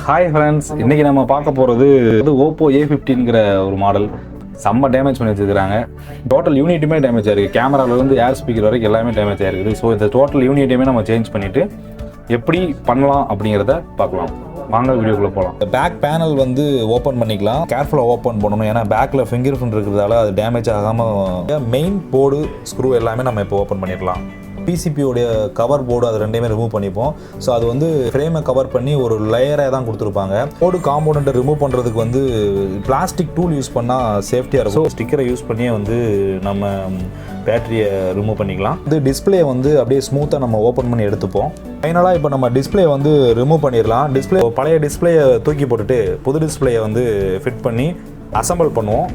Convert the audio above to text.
Hi friends, இன்றைக்கி நம்ம பார்க்க போகிறது ஓப்போ A15ங்கிற ஒரு மாடல். செம்ம டேமேஜ் பண்ணி வச்சுருக்காங்க. டோட்டல் யூனிட்டுமே டேமேஜ் ஆகிருக்கு. கேமராவிலேருந்து ஏர் ஸ்பீக்கர் வரைக்கும் எல்லாமே டேமேஜ் ஆகிருக்குது. ஸோ இந்த டோட்டல் யூனிட்டையுமே நம்ம சேஞ்ச் பண்ணிவிட்டு எப்படி பண்ணலாம் அப்படிங்கிறத பார்க்கலாம். வாங்க வீடியோக்குள்ளே போகலாம். பேக் பேனல் வந்து ஓப்பன் பண்ணிக்கலாம். கேர்ஃபுல்லாக ஓப்பன் பண்ணணும், ஏன்னா பேக்கில் ஃபிங்கர் பிரிண்ட் இருக்கிறதால அது டேமேஜ் ஆகாமல். மெயின் போர்டு ஸ்க்ரூ எல்லாமே நம்ம இப்போ ஓப்பன் பண்ணிடலாம். பிசிபியோடைய கவர் போர்டு அது ரெண்டையுமே ரிமூவ் பண்ணிப்போம். ஸோ அது வந்து ஃப்ரேமை கவர் பண்ணி ஒரு லேயராக தான் கொடுத்துருப்பாங்க. போர்டு காம்போனண்ட்டை ரிமூவ் பண்ணுறதுக்கு வந்து பிளாஸ்டிக் டூல் யூஸ் பண்ணால் சேஃப்டியாக இருக்கும். ஸ்டிக்கரை யூஸ் பண்ணியே வந்து நம்ம பேட்டரியை ரிமூவ் பண்ணிக்கலாம். இது டிஸ்பிளே வந்து அப்படியே ஸ்மூத்தாக நம்ம ஓப்பன் பண்ணி எடுத்துப்போம். ஃபைனலாக இப்போ நம்ம டிஸ்பிளே வந்து ரிமூவ் பண்ணிடலாம். டிஸ்பிளே பழைய டிஸ்பிளேயை தூக்கி போட்டுட்டு புது டிஸ்பிளேயை வந்து ஃபிட் பண்ணி அசம்பிள் பண்ணுவோம்.